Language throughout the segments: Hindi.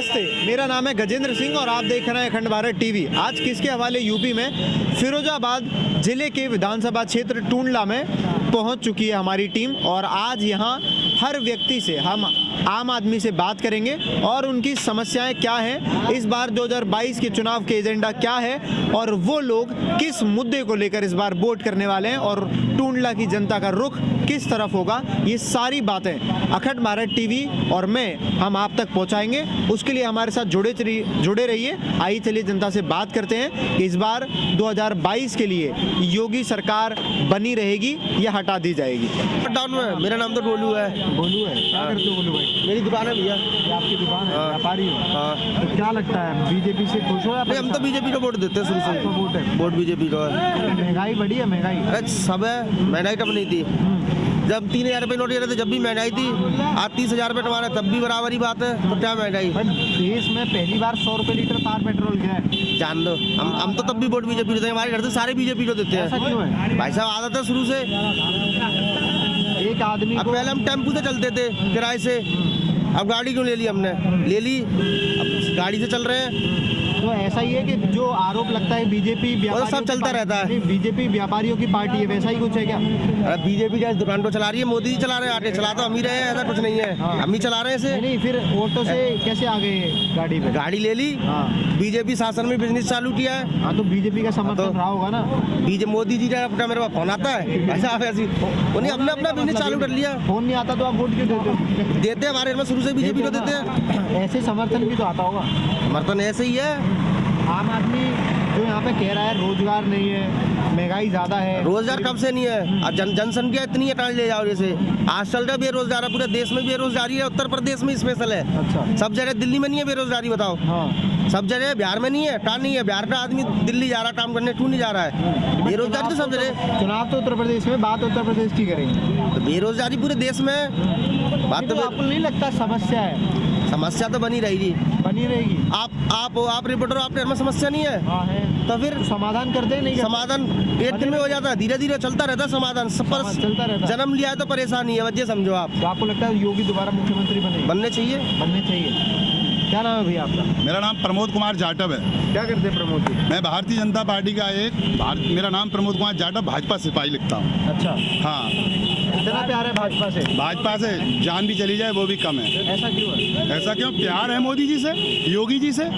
नमस्ते, मेरा नाम है गजेंद्र सिंह और आप देख रहे हैं अखंड भारत टीवी। आज किसके हवाले यूपी में फिरोजाबाद जिले के विधानसभा क्षेत्र टूंडला में पहुंच चुकी है हमारी टीम और आज यहां हर व्यक्ति से हम आम आदमी से बात करेंगे और उनकी समस्याएं क्या हैं, इस बार 2022 के चुनाव के एजेंडा क्या है और वो लोग किस मुद्दे को लेकर इस बार वोट करने वाले हैं और टूंडला की जनता का रुख किस तरफ होगा। ये सारी बातें अखंड भारत टीवी और हम आप तक पहुंचाएंगे। उसके लिए हमारे साथ जुड़े रहिए। आइए चलिए जनता से बात करते हैं कि इस बार 2022 के लिए योगी सरकार बनी रहेगी या हटा दी जाएगी। टाउन में मेरा नाम तो गोलू है। गोलू है, क्या करते हो गोलू भाई? मेरी दुकान है भैया। ये आपकी दुकान है, व्यापारी हो? हाँ। तो क्या लगता है बीजेपी से खुश हो या नहीं, हम तो बीजेपी को वोट देते हैं शुरू से। वोट है? वोट बीजेपी को है। महंगाई बढ़ी है? महंगाई अरे सब है, महंगाई कब नहीं थी। जब 3000 रुपये नोट थे जब भी महंगाई थी, आज 30,000 रुपये कमा रहे तब भी बराबर ही बात है। तो क्या महंगाई? देश में पहली बार 100 रुपये लीटर पार पेट्रोल गया है। जान लो, हम तो तब भी वोट बीजेपी देते हैं। हमारे घर से सारे बीजेपी को देते ऐसा हैं। क्यों है? भाई साहब आदत है शुरू से। एक आदमी अब को पहले हम टेम्पू से चलते थे किराए से, अब गाड़ी क्यों ले ली हमने? ले ली, अब गाड़ी से चल रहे हैं। तो ऐसा ही है कि जो आरोप लगता है बीजेपी सब चलता रहता है। बीजेपी व्यापारियों की पार्टी है, वैसा ही कुछ है क्या? अरे बीजेपी क्या इस दुकान को चला रही है? मोदी जी चला रहे हैं, आटे चला तो हम ही रहे हैं, ऐसा कुछ नहीं है। हम ही चला रहे हैं इसे। नहीं, फिर ऑटो से कैसे आ गए गाड़ी पे? गाड़ी ले ली। बीजेपी शासन में बिजनेस चालू किया है। हाँ, तो बीजेपी का समर्थन रहा होगा ना। मोदी जी का मेरे पास फोन आता है, ऐसा ऐसी उन्हें अपना बिजनेस चालू कर लिया। फोन नहीं आता तो आप वोट क्यों देते हो? देते हैं, हमारे घर में शुरू से बीजेपी को देते हैं। ऐसे समर्थन भी तो आता होगा। समर्थन ऐसे ही है। आम आदमी जो यहाँ पे कह रहा है रोजगार नहीं है, महंगाई ज्यादा है। रोजगार कब से नहीं है? और जनसंख्या इतनी है, कहाँ ले जाओ। जैसे आज चल रहा बेरोजगार है, पूरे देश में बेरोजगारी है। उत्तर प्रदेश में स्पेशल है। अच्छा। सब जगह दिल्ली में नहीं है बेरोजगारी, बताओ। हाँ। सब जगह बिहार में नहीं है, कहाँ नहीं है? बिहार का आदमी दिल्ली जा रहा काम करने, क्यों नहीं जा रहा है? बेरोजगारी तो सब जगह। चुनाव तो उत्तर प्रदेश में, बात उत्तर प्रदेश की करेंगे तो बेरोजगारी पूरे देश में। बात तो आपको नहीं लगता समस्या है? समस्या तो बनी रहेगी। बनी रहेगी। आप रिपोर्टर, आपके घर में समस्या नहीं है? हाँ है। तो फिर समाधान करते हैं? नहीं समाधान एक दिन में हो जाता है, धीरे धीरे चलता रहता है समाधान। सब पर चलता रहता है। जन्म लिया है तो परेशानी है, वजह समझो आप। तो आपको लगता है योगी दोबारा मुख्यमंत्री बनने चाहिए? बनने चाहिए। क्या नाम है भैया आपका? मेरा नाम प्रमोद कुमार जाटव है। क्या करते हैं प्रमोद जी? मैं भारतीय जनता पार्टी का मेरा नाम प्रमोद कुमार जाटव, भाजपा सिपाही लिखता हूँ। अच्छा। हाँ। कितना प्यार है भाजपा से? भाजपा से जान भी चली जाए वो भी कम है। ऐसा क्यों है? ऐसा क्यों? प्यार है मोदी जी से, योगी जी से,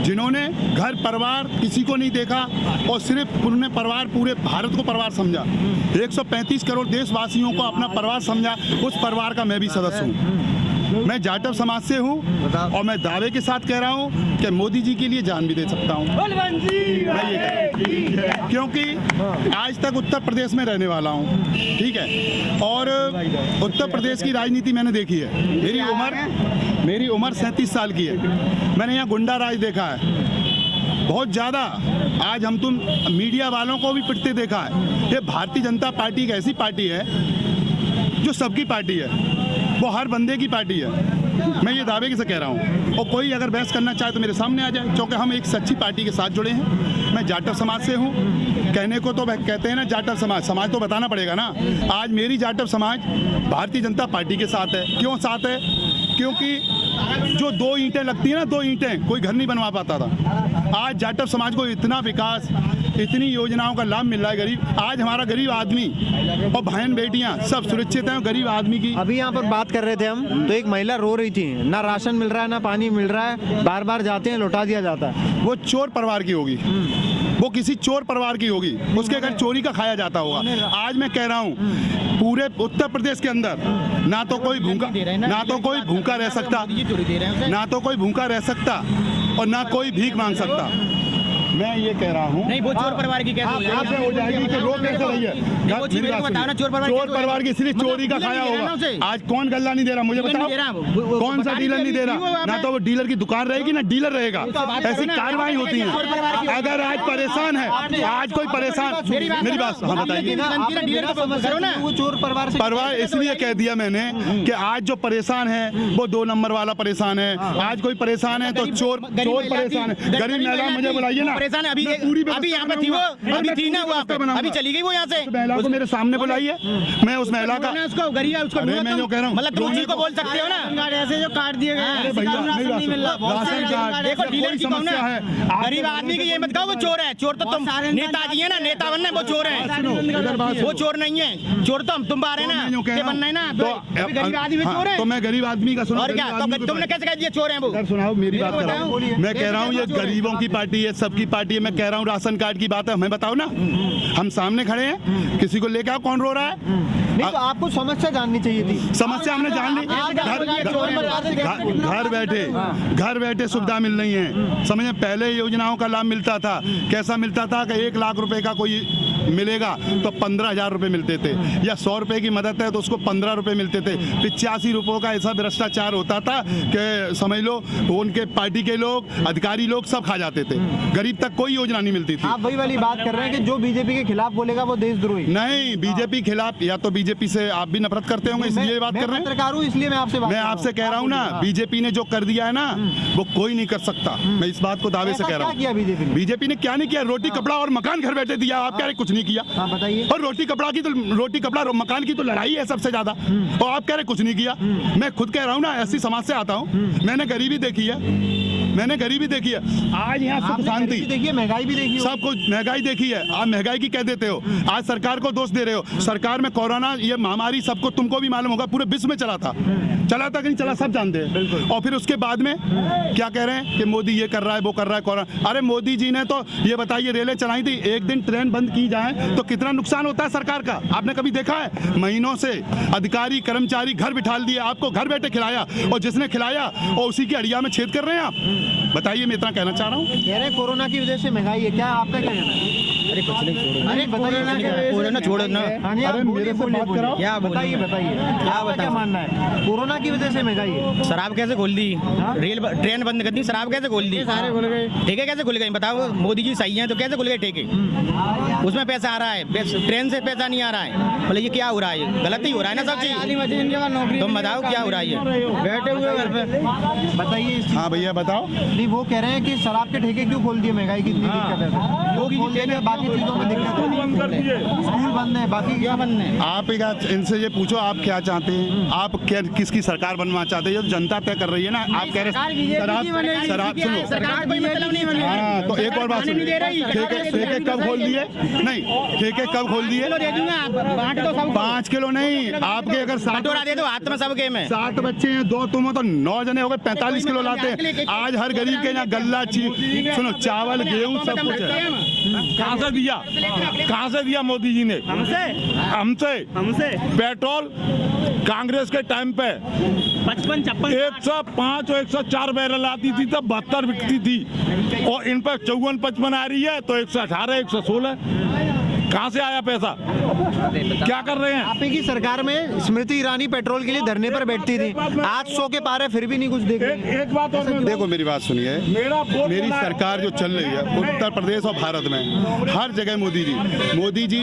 जिन्होंने घर परिवार किसी को नहीं देखा और सिर्फ उन्होंने परिवार, पूरे भारत को परिवार समझा। 135 करोड़ देशवासियों को अपना परिवार समझा। उस परिवार का मैं भी सदस्य हूँ। मैं जाटव समाज से हूँ और मैं दावे के साथ कह रहा हूँ कि मोदी जी के लिए जान भी दे सकता हूँ। क्योंकि आज तक उत्तर प्रदेश में रहने वाला हूँ, ठीक है, और उत्तर प्रदेश की राजनीति मैंने देखी है। मेरी उम्र 37 साल की है। मैंने यहाँ गुंडा राज देखा है बहुत ज़्यादा। आज हम तुम मीडिया वालों को भी पिटते देखा है। ये भारतीय जनता पार्टी एक ऐसी पार्टी है जो सबकी पार्टी है, वो हर बंदे की पार्टी है। मैं ये दावे से कह रहा हूँ। और कोई अगर बहस करना चाहे तो मेरे सामने आ जाए, क्योंकि हम एक सच्ची पार्टी के साथ जुड़े हैं। मैं जाटव समाज से हूँ। कहने को तो कहते हैं ना जाटव समाज तो बताना पड़ेगा ना। आज मेरी जाटव समाज भारतीय जनता पार्टी के साथ है। क्यों साथ है? क्योंकि जो 2 ईंटें लगती हैं ना, 2 ईंटें कोई घर नहीं बनवा पाता था। आज जाटव समाज को इतना विकास, इतनी योजनाओं का लाभ मिल रहा है। गरीब, आज हमारा गरीब आदमी और बहन बेटियां सब सुरक्षित हैं। गरीब आदमी की अभी यहाँ पर बात कर रहे थे हम, तो एक महिला रो रही थी, ना राशन मिल रहा है ना पानी मिल रहा है, बार बार जाते हैं लौटा दिया जाता है। वो चोर परिवार की होगी, वो किसी चोर परिवार की होगी, उसके घर चोरी का खाया जाता होगा। आज मैं कह रहा हूँ पूरे उत्तर प्रदेश के अंदर ना तो कोई भूखा रह सकता, ना तो कोई भूखा रह सकता और ना कोई भीख मांग सकता। मैं ये कह रहा हूँ नहीं, वो चोर परिवार की कैसे हो जाएगी कि रोक कैसे रही है? चोर परिवार की सिर्फ चोरी का खाया होगा। आज कौन गल्ला नहीं दे रहा मुझे बताओ? कौन सा डीलर नहीं दे रहा? ना तो वो डीलर की दुकान रहेगी ना डीलर रहेगा। ऐसी कार्रवाई होती है। अगर आज परेशान है, आज कोई परेशान, मेरी बात हाँ बताइए। वो चोर परिवार इसलिए कह दिया मैंने कि आज जो परेशान है वो 2 नंबर वाला परेशान है। आज कोई परेशान है तो चोर परेशान है। गरीब महिला मुझे बुलाइए ना, परेशान है। अभी मैं पूरी व्यवस्था अभी यहाँ पे थी वो, बनाऊंगा। अभी मैं थी ना पूरी वो, व्यवस्था बनाऊंगा। अभी चली गई वो यहाँ से। उस महिला को मेरे सामने बुलाइए, मैं उस महिला का उसको गरीब है, उसको अरे मैं जो कह रहा हूँ, मतलब तुम उसी को बोल सकते हो ना। ऐसे जो काट दिए अरे भैया, नहीं राशन कार्ड, देखो डीलर कोई की कहो समस्या है। ना, गरीब आदमी की ये मत कहो वो चोर है। चोर तो तुम नेताजी है ना, नेता बनना है, वो चोर है। वो चोर नहीं है, चोर तो तुम बाहर है ना, ये बनना है ना। तो गरीब आदमी चोर है। तो मैं गरीब आदमी का सुनो, और क्या, तो तुमने कैसे कह दिया चोर है वो? इधर सुनाओ, मेरी बात कर रहा हूँ। मैं कह रहा हूँ ये गरीबों की पार्टी है, सबकी पार्टी है। मैं कह रहा हूँ राशन कार्ड की बात है, हमें बताओ ना, हम सामने खड़े हैं, किसी को लेके आओ, कौन रो रहा है? नहीं, तो आपको समस्या जाननी चाहिए थी। समस्या हमने जान ली। घर बैठे सुविधा मिल रही है, समझे। पहले योजनाओं का लाभ मिलता था, कैसा मिलता था कि 1 लाख रुपए का कोई मिलेगा तो 15,000 रुपए मिलते थे, या 100 रुपए की मदद है तो उसको 15 रुपए मिलते थे। 85 रुपयों का ऐसा भ्रष्टाचार होता था कि समझ लो उनके पार्टी के लोग, अधिकारी लोग सब खा जाते थे, गरीब तक कोई योजना नहीं मिलती थी। आप वही वाली बात कर रहे हैं कि जो बीजेपी के खिलाफ बोलेगा वो देशद्रोही। नहीं, बीजेपी खिलाफ, या तो बीजेपी से आप भी नफरत करते होंगे इसलिए ये बात कर रहे हैं। पत्रकार हूं इसलिए मैं आपसे बात मैं आपसे कह रहा हूँ ना, बीजेपी ने जो कर दिया है ना वो कोई नहीं कर सकता। मैं इस बात को दावे से कह रहा क्या किया बीजेपी ने? हूँ। बीजेपी ने क्या नहीं किया, रोटी कपड़ा और मकान घर बैठे दिया। आप कह रहे कुछ नहीं किया। हाँ, बताइए। और रोटी कपड़ा और मकान की तो लड़ाई है सबसे ज्यादा, और आप कह रहे कुछ नहीं किया। मैं खुद कह रहा हूँ ना, ऐसी समाज से आता हूँ, मैंने गरीबी देखी है, मैंने गरीबी देखी है। आज यहाँ सुख शांति देखिए, महंगाई भी देखी, सब कुछ महंगाई देखी है। आप महंगाई की कह देते हो, आज सरकार को दोष दे रहे हो। सरकार में कोरोना ये महामारी सबको, तुमको भी मालूम होगा, पूरे विश्व में चला था कि नहीं चला, सब जानते हैं। और फिर उसके बाद में क्या कह रहे हैं कि मोदी ये कर रहा है, वो कर रहा है, कोरोना। अरे मोदी जी ने तो ये बताइए रेलें चलाई थी, एक दिन ट्रेन बंद की जाए तो कितना नुकसान होता है सरकार का, आपने कभी देखा है? महीनों से अधिकारी कर्मचारी घर बिठा दिए, आपको घर बैठे खिलाया, और जिसने खिलाया और उसी की अड़िया में छेद कर रहे हैं आप। बताइए, मैं इतना कहना चाह रहा हूँ। कह रहे हैं कोरोना की वजह से महंगाई है, क्या आपका क्या कहना है? अरे कुछ नहीं, छोड़ो। अरे बताइए ना, कोरोना छोड़ो ना। अरे मेरे से बात कराओ। क्या बताइए क्या क्या मानना है? कोरोना की वजह से महंगाई है। शराब कैसे खोल दी, ट्रेन बंद कर दी, शराब कैसे खोल दी, सारे खुल गए, ठेके कैसे खुल गए? बताओ, मोदी जी सही हैं तो कैसे खुल गए ठेके? उसमें पैसा आ रहा है, ट्रेन से पैसा नहीं आ रहा है। बोले ये क्या हो रहा है? ये गलत ही हो रहा है ना सब चीज। तुम बताओ क्या हो रहा है? ये बैठे हुए घर पे बताइए। हाँ भैया बताओ। नहीं, वो कह रहे हैं कि शराब के ठेके क्यों खोल दिए, महंगाई की इतनी दिक्कत है, वो खोल देंगे, बाकी चीजों में दिक्कत है, स्कूल बंद है, बाकी क्या बंद है? आप इनसे ये पूछो आप क्या चाहते हैं, आप क्या किसकी सरकार बनवाना चाहते हैं? ये तो जनता तय कर रही है ना। आप कह रहे शराब सुनो, सरकार कोई मतलब नहीं बनेगी। हाँ तो एक और बात सुनो, ठेके कब खोल दिए? नहीं, ठेके कब खोल दिए? 5 किलो नहीं, आपके अगर 60 दे दो हाथ में सबके में। 60 बच्चे हैं, 2 तुम हो तो 9 जने हो गए, 45 किलो लाते हैं। आज हर गरीब के यहाँ गल्ला सुनो, चावल गेहूँ सब कुछ है। कहाँ से दिया? कहाँ से दिया मोदी जी ने? हमसे पेट्रोल कांग्रेस के टाइम पे 55-56 105 और 104 बैरल आती थी, तब 72 बिकती थी, और इन पर 54-55 आ रही है तो 118 116। कहाँ से आया पैसा? क्या कर रहे हैं? आप ही की सरकार में स्मृति ईरानी पेट्रोल के लिए धरने पर बैठती थी, आज 100 के पार है, फिर भी नहीं कुछ देख रही। एक बात और देखो मेरी बात सुनिए, मेरी सरकार जो चल रही है उत्तर प्रदेश और भारत में हर जगह मोदी जी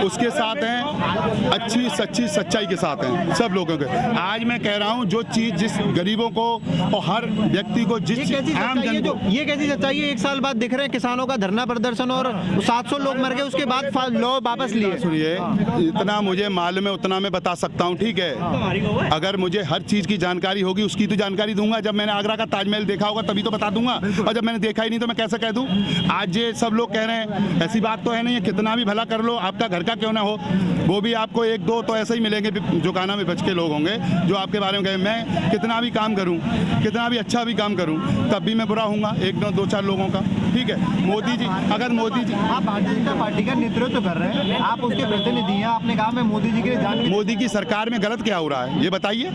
उसके साथ हैं, अच्छी सच्ची सच्चाई के साथ हैं सब लोगों के। आज मैं कह रहा हूँ जो चीज जिस गरीबों को और हर व्यक्ति को जिस आम जन को, ये कैसी सच्चाई है? 1 साल बाद दिख रहे हैं किसानों का धरना प्रदर्शन और 700 लोग मर गए, उसके बाद लॉ वापस लिए। सुनिए, इतना मुझे मालूम है उतना मैं बता सकता हूँ, ठीक है? अगर मुझे हर चीज की जानकारी होगी उसकी तो जानकारी दूंगा। जब मैंने आगरा का ताजमहल देखा होगा तभी तो बता दूंगा, और जब मैंने देखा ही नहीं तो मैं कैसे कह दूं? आज ये सब लोग कह रहे हैं, ऐसी बात तो है नहीं है, कितना भी भला कर लो, आपका घर का क्यों ना हो, वो भी आपको 1-2 तो ऐसे ही मिलेंगे जो गाना में बच के लोग होंगे जो आपके बारे में कहें। मैं कितना भी काम करूँ, कितना भी अच्छा भी काम करूँ, तब भी मैं बुरा हूँगा 1-2-4 लोगों का, ठीक है? मोदी जी, अगर मोदी जी, आप भारतीय जनता पार्टी का नेतृत्व कर रहे हैं, आप उसके प्रतिनिधि हैं, आपने कहा मैं मोदी जी के लिए जान। मोदी की सरकार में गलत क्या हो रहा है ये बताइए?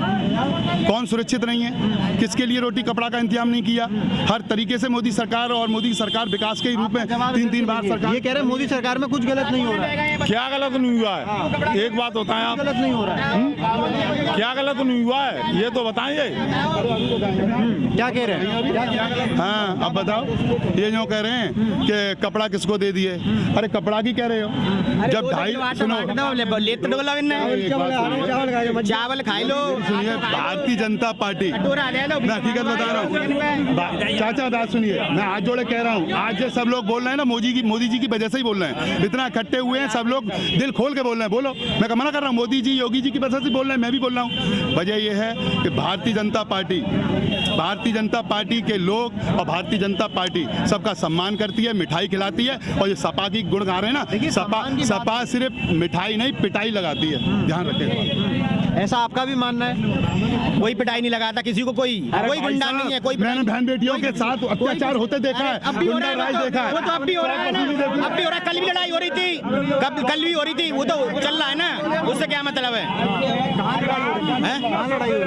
कौन सुरक्षित नहीं है? किसके लिए रोटी कपड़ा का इंतजाम नहीं किया? हर तरीके से मोदी सरकार, और मोदी सरकार विकास के रूप में 3-3 बार सरकार। ये कह रहे हैं मोदी सरकार में कुछ गलत नहीं हो रहा है। क्या गलत नहीं हुआ है? एक बात होता है, आप गलत नहीं हो रहा है, क्या गलत गलत नहीं हुआ है, ये तो बताइए। क्या कह रहे हैं? हाँ अब बताओ, ये जो कह रहे हैं कि कपड़ा किसको दे दिए, अरे कपड़ा की कह रहे हो? जब ढाई सुनो, चावल खाई लो। सुनिए, भारतीय जनता पार्टी, मैं हकीकत बता रहा हूँ चाचा, बात सुनिए, मैं हाथ जोड़े कह रहा हूँ, आज जो सब लोग बोल रहे हैं ना मोदी जी की वजह से ही बोल रहे हैं, इतना इकट्ठे हुए हैं सब लोग, दिल खोल के बोल रहे हैं, बोलो, मैं मना कर रहा हूँ, मोदी जी योगी जी की वजह से बोल रहे हैं, मैं भी बोल रहा हूँ। वजह यह है कि भारतीय जनता पार्टी के लोग और भारतीय जनता पार्टी सबका सम्मान करती है, मिठाई खिलाती है, और ये सपा की गुण गा रहे हैं ना, सपा सिर्फ मिठाई नहीं पिटाई लगाती है, ध्यान रखें। ऐसा आपका भी मानना है? कोई पिटाई नहीं लगाता किसी को, कोई गुंडा नहीं है, कोई मैंने बहन बेटियों के साथ अत्याचार होते देखा है, गुंडा राज देखा है, वो तो अब भी हो रहा है ना, अब भी हो रहा है, कल भी लड़ाई हो रही थी, कल भी हो रही थी, वो तो चल रहा है ना, उससे क्या मतलब है?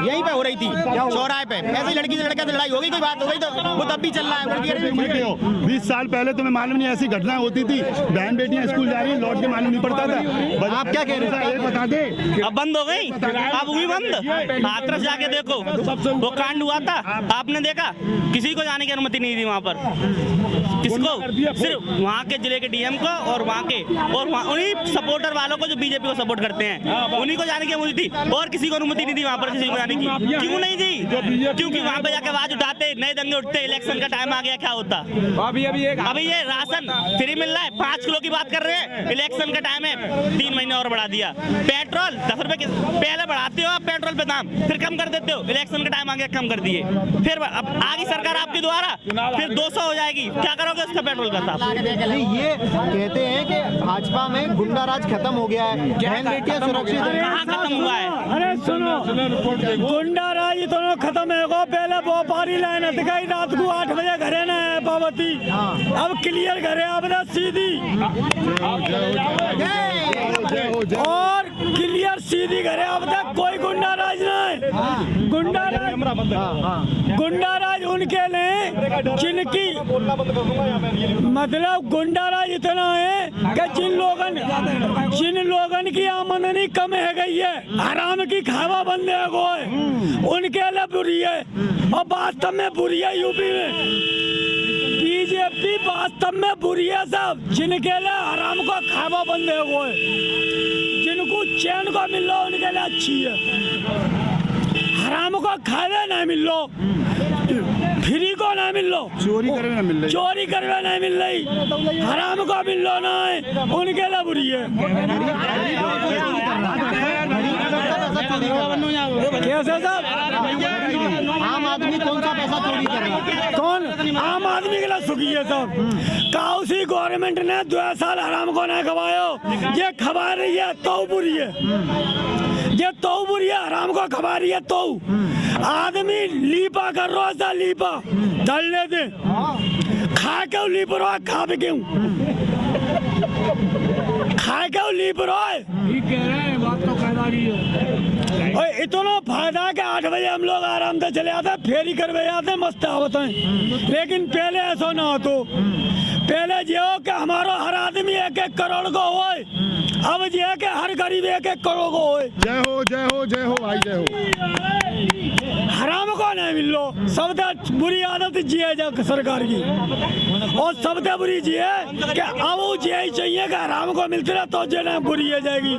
यहीं पे हो रही थी चौराहे पे, ऐसी लड़की से लड़के से लड़ाई हो गई, कोई बात हो गई तो वो तब भी चल रहा है। 20 साल पहले तुम्हें मालूम नहीं ऐसी घटनाएं होती थी, बहन बेटियां स्कूल जा रही हैं, लौट के मालूम नहीं पड़ता था। आप क्या कह रहे हैं? बता दे, अब बंद हो गई, अब हुई बंद। हाथरस जाके देखो, वो कांड हुआ था, आपने देखा, किसी को जाने की अनुमति नहीं थी वहाँ पर, किसको? सिर्फ वहाँ के जिले के डीएम को और वहाँ के उन्हीं सपोर्टर वालों को जो बीजेपी को सपोर्ट करते हैं, उन्हीं को जाने की अनुमति थी, और किसी को अनुमति नहीं थी वहाँ पर किसी को जाने की। क्यों नहीं थी? क्योंकि वहाँ पे जाके आवाज उठाते, नए दंगे उठते, इलेक्शन का टाइम आ गया, क्या होता? अभी ये राशन फ्री मिल रहा है, 5 किलो की बात कर रहे हैं, इलेक्शन का टाइम है, 3 महीने और बढ़ा दिया। पेट्रोल 10 रुपए पहले बढ़ाते हो आप पेट्रोल पे दाम, फिर कम कर देते हो, इलेक्शन का टाइम आ गया कम कर दिए, फिर अब आगे सरकार आपके द्वारा फिर 200 हो जाएगी, क्या करोगे उसका पेट्रोल का साहब? ये कहते हैं कि भाजपा में गुंडा राज खत्म हो गया है, बहन बेटियां सुरक्षित हैं। कहाँ खत्म हुआ है? अरे सुनो, गुंडा राज इतना खत्म है, पहले व्यापारी लाइन दिखाई, रात को 8 बजे घरे न है पावती, अब क्लियर घरे अब सीधी और क्लियर सीधी घरे, अब तक कोई गुंडा राज नहीं। गुंडा राज उनके लिए जिनकी मतलब गुंडा राज इतना है कि जिन लोगन की आमदनी कम है गई है, हराम की खावा बंदे को है, उनके लिए बुरी है, और वास्तव में बुरी है यूपी में बीजेपी, वास्तव में बुरी है सब, जिनके लिए हराम को खावा बंदे को है, जिनको चैन को मिल लो उनके लिए अच्छी है, हराम को खावे नहीं मिल लो, फ्री को नहीं मिल लो, चोरी करवे नहीं मिल रही, हराम को मिल लो नहीं, उनके लिए बुरी है। कैसे साहब? आम आदमी कौन सा पैसा चोरी कर रहा है? कौन आम आदमी के लिए सुखी है सब? काउसी गवर्नमेंट ने 2 साल हराम को नहीं खवायो, ये खवा रही है तो बुरी है, ये तो बुरी है, हराम को खवा रही है तो आदमी लीपा कर रो सा लीपा दल ले दे, खा क्यों लीप रो, खा भी क्यों खा क्यों लीप रो, इतना फायदा कि 8 बजे हम लोग आराम से चले आते, फेरी करवे आते, मस्त आवत हैं, लेकिन पहले ऐसा ना हो, तो पहले जो कि हमारा हर आदमी 1-1 करोड़ को होए, अब जो है कि हर गरीब 1-1 करोड़ को होए। जय हो जय हो जय हो भाई, जय हो। हराम को नहीं मिल लो, सबसे बुरी आदत जिए जा सरकार की, और सबसे बुरी जिए कि अब वो जिए चाहिए कि हराम को मिलती रहे, तो जो बुरी है जाएगी।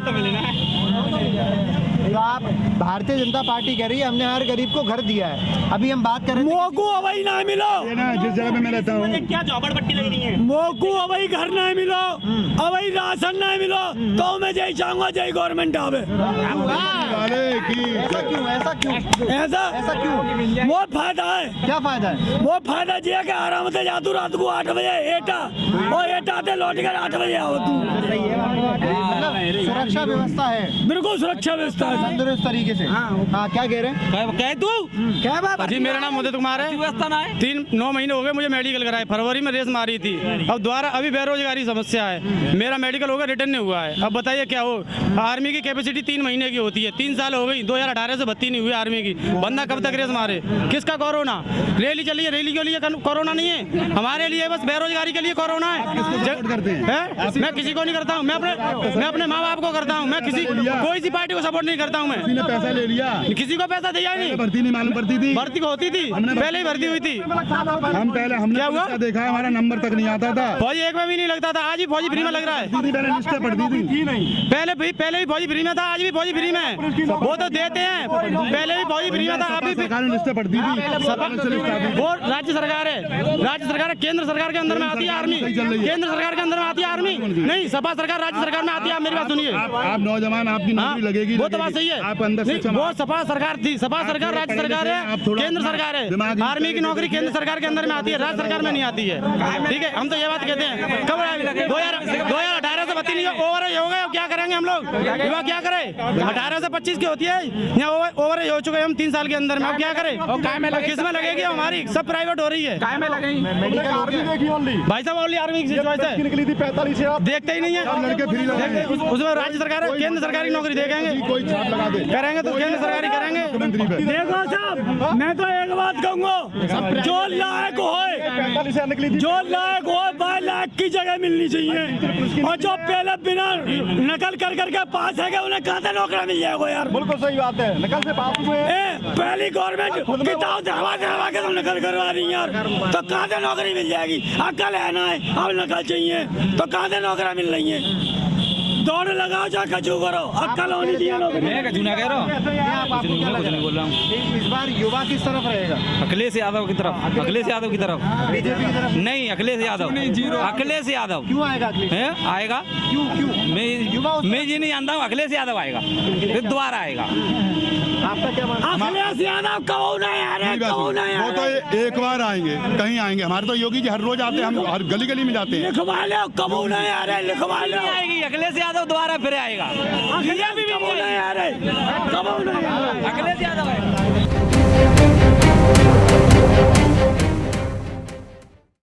तो आप भारतीय जनता पार्टी कह रही है हमने हर गरीब को घर दिया है, अभी हम बात कर रहे हैं मोकू अवई नहीं मिलो, जिस जगह पे मैं रहता हूँ, क्या झोपड़पट्टी लग रही है? मोकू अवई घर नहीं मिलो, अवई राशन नहीं मिलो, तो मैं यही चाहूंगा जय गवर्नमेंट आवे। ऐसा क्यों? वो फायदा है, क्या फायदा है? वो फायदा ये है कि आराम से जातू रात को 8 बजे एटा, और एटा से लौट कर 8 बजे आओ तू, मतलब सुरक्षा व्यवस्था है, बिल्कुल सुरक्षा व्यवस्था है तंदुरुस्त तरीके से। हाँ क्या कह रहे हैं? कह तू क्या बात? जी मेरा नाम उदित कुमार है, 9 महीने हो गए मुझे मेडिकल कराए, फरवरी में रेस मारी थी, अब दोबारा अभी बेरोजगारी समस्या है, मेरा मेडिकल हो गया, रिटर्न नहीं हुआ है, अब बताइए क्या हो? आर्मी की कैपेसिटी 3 महीने की होती है, 3 साल हो गई, 2018 से भर्ती नहीं हुई आर्मी की, बंदा कब तक रेस मारे? किसका कोरोना? रैली चली है, रैली के लिए कोरोना नहीं है, हमारे लिए बस बेरोजगारी के लिए कोरोना है। मैं किसी को नहीं करता हूँ, मैं अपने माँ बाप को करता हूँ, मैं किसी लिया? कोई सी पार्टी को सपोर्ट नहीं करता हूँ मैं। किसी ने पैसा ले लिया? किसी को पैसा दिया नहीं। भर्ती नहीं मालूम पड़ती थी? भर्ती को होती थी, पहले ही भर्ती हुई थी। हमने क्या हुआ? पुलिस का देखा है, हमारा नंबर तक नहीं आता था। फौजी एक में भी नहीं लगता था, आज भी फौजी फ्री में लग रहा है। पहले लिस्टें पढ़ती थी। पहले भी फौजी फ्री में था, आज भी फौजी फ्री में है। वो तो देते हैं, पहले भी फौजी फ्री में था, अभी सरकार ने लिस्टें पढ़ती थी। वो राज्य सरकार है, राज्य सरकार है, केंद्र सरकार के अंदर में आती है आर्मी, केंद्र सरकार के अंदर में आती है आर्मी नहीं, सपा सरकार राज्य सरकार में आती है। आप मेरी बात सुनिए, आप नौजवान, आपकी नौकरी लगेगी। वो तो बात सही है, आप अंदर से वो सपा सरकार थी, सपा सरकार राज्य सरकार है, केंद्र सरकार है। आर्मी की नौकरी केंद्र सरकार के अंदर में आती है, राज्य सरकार में नहीं आती है। ठीक है, हम तो ये बात कहते हैं। कब 2018 से 32 ओवर हो गए, क्या करेंगे हम लोग? युवा क्या करें? 18 से 25 की होती है, यहाँ ओवर हो चुके हैं हम 3 साल के अंदर में। अब क्या करें? किस में लगेगी हमारी? सब प्राइवेट हो रही है। भाई साहब ओनली आर्मी की चॉइस है, निकली थी 45 देखते ही नहीं है। लड़के फ्री लगाएंगे, उसमें राज्य सरकार है, केंद्र सरकारी नौकरी देखेंगे, कोई छाप लगा दे, करेंगे तो केंद्र सरकारी करेंगे। मंत्री पे देखो साहब, मैं तो एक बात कहूँगा, जो लायक हो, जो लायक हो, 2 लाख की जगह मिलनी चाहिए। और जो पहले बिना नकल कर करके पास है, उन्हें कहाँ से नौकरी मिल जाएगा यार? बिल्कुल सही बात है, नकल से पास हुए। पहली गवर्नमेंट किताब दिलवा के तुम नकल करवा रही यार, तो कहाँ से नौकरी मिल जाएगी? अकल है ना है, अब नकल चाहिए तो कहाँ से नौकरी मिल रही है? दौड़ लगाओ, जा कचू करो, अक्कल होनी चाहिए नौकरी। मैं कचू ना कह रहा हूँ, कुछ नहीं बोल रहा हूँ। इस बार युवा किस तरफ रहेगा? अखिलेश यादव की तरफ, अखिलेश यादव की तरफ। बीजेपी की तरफ नहीं, अखिलेश यादव, अखिलेश यादव। क्यों आएगा अखिलेश? है आएगा, क्यों? मैं ये नहीं जानता हूँ, अखिलेश यादव आएगा, फिर दोबारा आएगा। आपका क्या मानना? अखिलेश यादव कब नहीं आ रहे, कब नहीं आ वो तो रहे? एक बार आएंगे, कहीं आएंगे। हमारे तो योगी जी हर रोज आते हैं, हम हर गली गली में जाते हैं। लिखवा लो, कब नहीं आ रहे, लिखवा लो। आएगी अखिलेश यादव, दोबारा फिर आएगा। अखिलेश भी नहीं आ रहे, कब नहीं आ रहे? अखिलेश यादव आएगा।